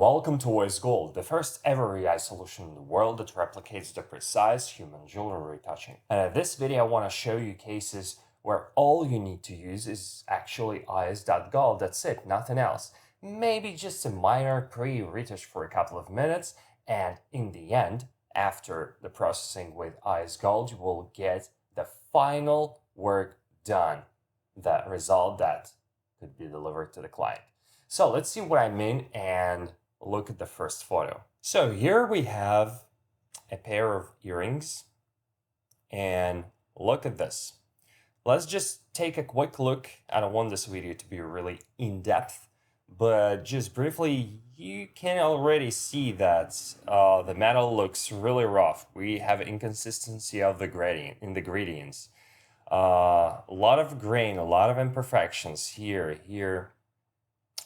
Welcome to OIS Gold, the first ever AI solution in the world that replicates the precise human jewelry retouching. And in this video, I want to show you cases where all you need to use is actually OIS.gold. That's it, nothing else. Maybe just a minor pre-retouch for a couple of minutes, and in the end, after the processing with OIS Gold, you will get the final work done, the result that could be delivered to the client. So let's see what I mean and look at the first photo. So here we have a pair of earrings, and look at this. Let's just take a quick look. I don't want this video to be really in-depth, but just briefly, you can already see that the metal looks really rough. We have inconsistency of the gradient in the gradients. A lot of grain, a lot of imperfections here,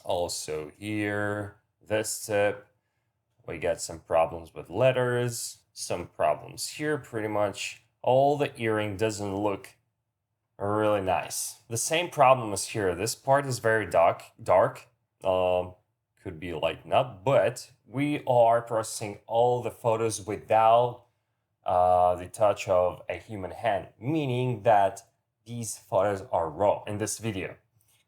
also here, this tip. We got some problems with letters, some problems here. Pretty much all the earring doesn't look really nice. The same problem is here. This part is very dark. Could be lightened up, but we are processing all the photos without the touch of a human hand, meaning that these photos are raw in this video.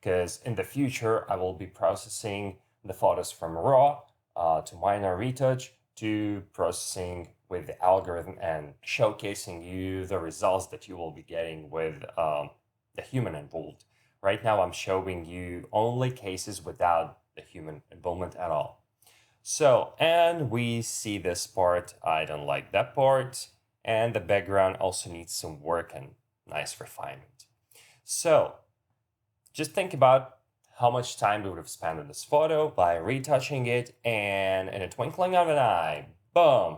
Because in the future, I will be processing the photos from raw to minor retouch to processing with the algorithm and showcasing you the results that you will be getting with the human involved. Right now, I'm showing you only cases without the human involvement at all. So, and we see this part. I don't like that part. And the background also needs some work and nice refinement. So, just think about how much time we would have spent on this photo by retouching it, and in a twinkling of an eye, boom.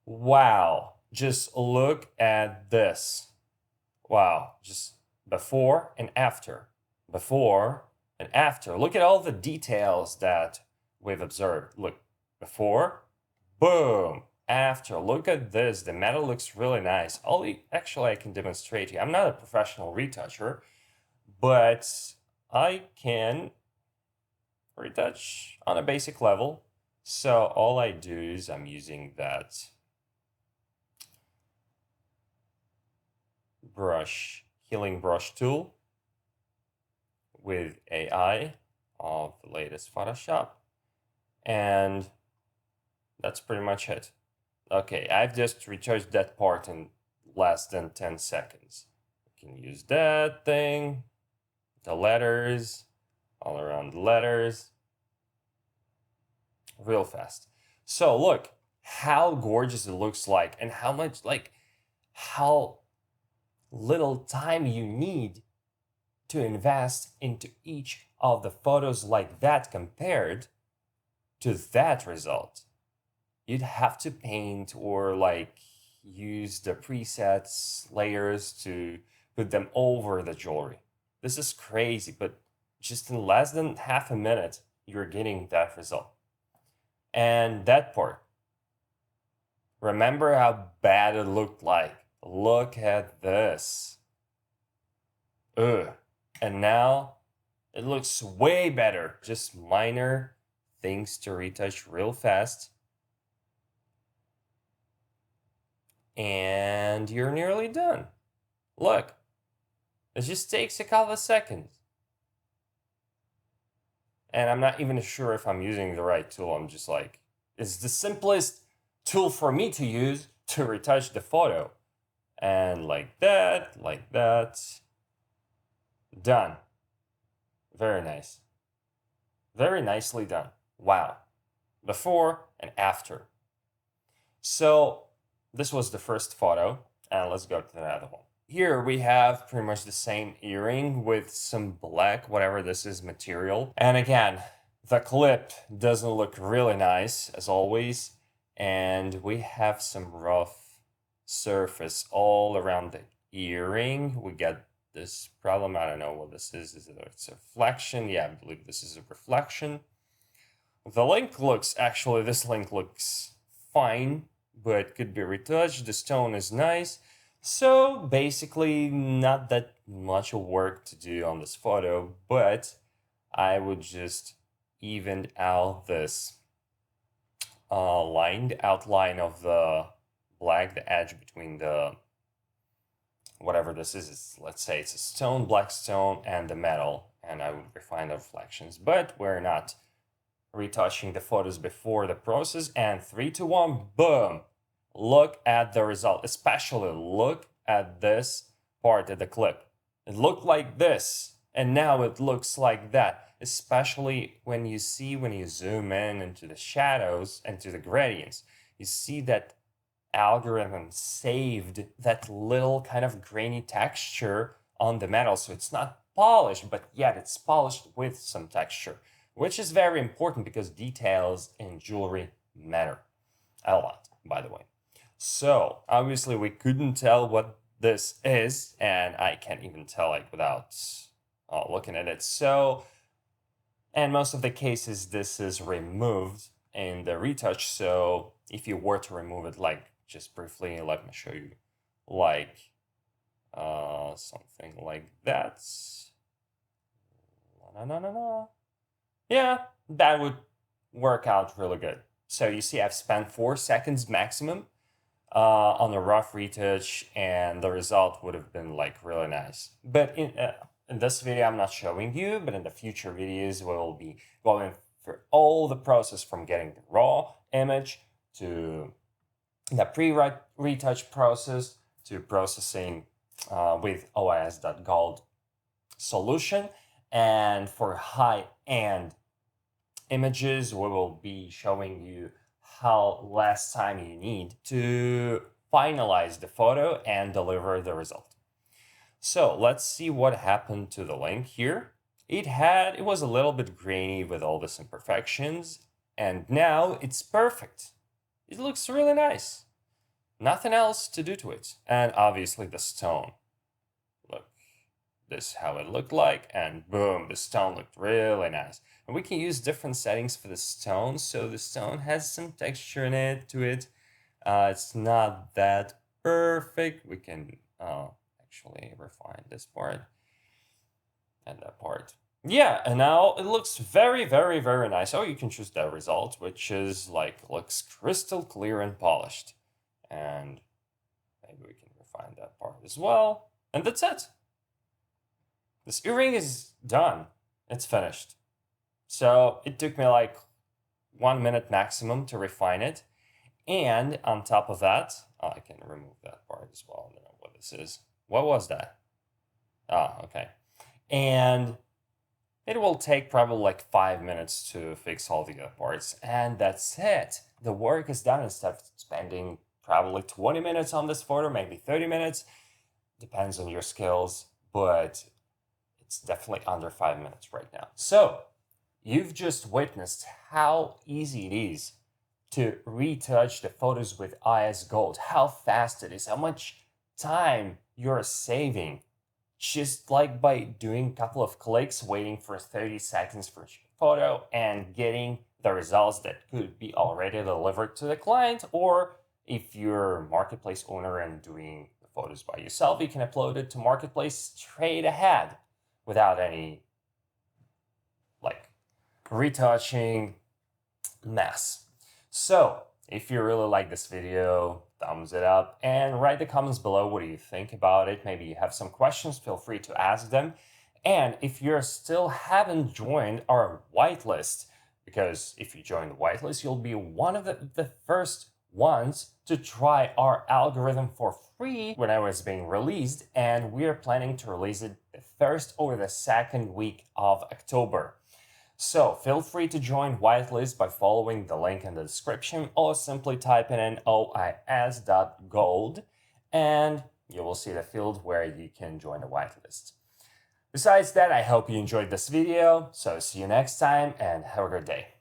Wow, just look at this. Wow, just before and after. Before and after. Look at all the details that we've observed. Look, before, boom. After, look at this. The metal looks really nice. Actually, I can demonstrate to you. I'm not a professional retoucher, but I can retouch on a basic level. So all I do is I'm using that healing brush tool with AI of the latest Photoshop. And that's pretty much it. Okay, I've just retouched that part in less than 10 seconds. You can use that thing. The letters, all around the letters, real fast. So look how gorgeous it looks like, and how little time you need to invest into each of the photos like that compared to that result. You'd have to paint or use the presets layers to put them over the jewelry. This is crazy, but just in less than half a minute, you're getting that result. And that part, remember how bad it looked like. Look at this. Ugh. And now it looks way better. Just minor things to retouch real fast. And you're nearly done. Look. It just takes a couple of seconds. And I'm not even sure if I'm using the right tool. I'm just it's the simplest tool for me to use to retouch the photo. And like that, done. Very nice. Very nicely done. Wow. Before and after. So this was the first photo, and let's go to the other one. Here we have pretty much the same earring with some black, whatever this is, material. And again, the clip doesn't look really nice, as always. And we have some rough surface all around the earring. We get this problem. I don't know what this is. It's a reflection? Yeah, I believe this is a reflection. The link looks, this link looks fine, but could be retouched. The stone is nice. So basically not that much work to do on this photo, but I would just even out this line, the outline of the black, the edge between the whatever this is, let's say it's a stone, black stone, and the metal, and I would refine the reflections. But we're not retouching the photos before the process. And 3, 2, 1, boom! Look at the result. Especially look at this part of the clip. It looked like this, and now it looks like that. Especially when you zoom in into the shadows and to the gradients, you see that algorithm saved that little kind of grainy texture on the metal. So it's not polished, but yet it's polished with some texture, which is very important because details in jewelry matter a lot, by the way. So obviously we couldn't tell what this is, and I can't even tell like without looking at it. So, and most of the cases this is removed in the retouch. So if you were to remove it, like just briefly, let me show you, like something like that. Yeah, that would work out really good. So you see I've spent 4 seconds maximum on a rough retouch, and the result would have been like really nice. But in this video, I'm not showing you, but in the future videos, we will be going through all the process from getting the raw image to the pre-retouch process to processing with OIS GOLD solution. And for high-end images, we will be showing you how less time you need to finalize the photo and deliver the result. So let's see what happened to the link here. It was a little bit grainy with all these imperfections, and now it's perfect. It looks really nice. Nothing else to do to it. And obviously the stone. Look, this is how it looked like, and boom, the stone looked really nice. And we can use different settings for the stone, so the stone has some texture in it to it. It's not that perfect. We can actually refine this part and that part. Yeah, and now it looks very, very, very nice. Oh, you can choose that result, which is like, looks crystal clear and polished. And maybe we can refine that part as well. And that's it. This earring is done. It's finished. So it took me like 1 minute maximum to refine it. And on top of that, I can remove that part as well. I don't know what this is. What was that? Ah, okay. And it will take probably like 5 minutes to fix all the other parts. And that's it. The work is done. Instead of spending probably 20 minutes on this photo, maybe 30 minutes. Depends on your skills, but it's definitely under 5 minutes right now. So you've just witnessed how easy it is to retouch the photos with OIS GOLD, how fast it is, how much time you're saving just like by doing a couple of clicks, waiting for 30 seconds for each photo and getting the results that could be already delivered to the client. Or if you're a marketplace owner and doing the photos by yourself, you can upload it to marketplace straight ahead without any like retouching mess. So if you really like this video, thumbs it up and write the comments below. What do you think about it? Maybe you have some questions, feel free to ask them. And if you still haven't joined our whitelist, because if you join the whitelist, you'll be one of the first ones to try our algorithm for free whenever it's being released. And we're planning to release it the first or the second week of October. So feel free to join whitelist by following the link in the description or simply typing in ois.gold and you will see the field where you can join the whitelist. Besides that, I hope you enjoyed this video, so see you next time and have a great day.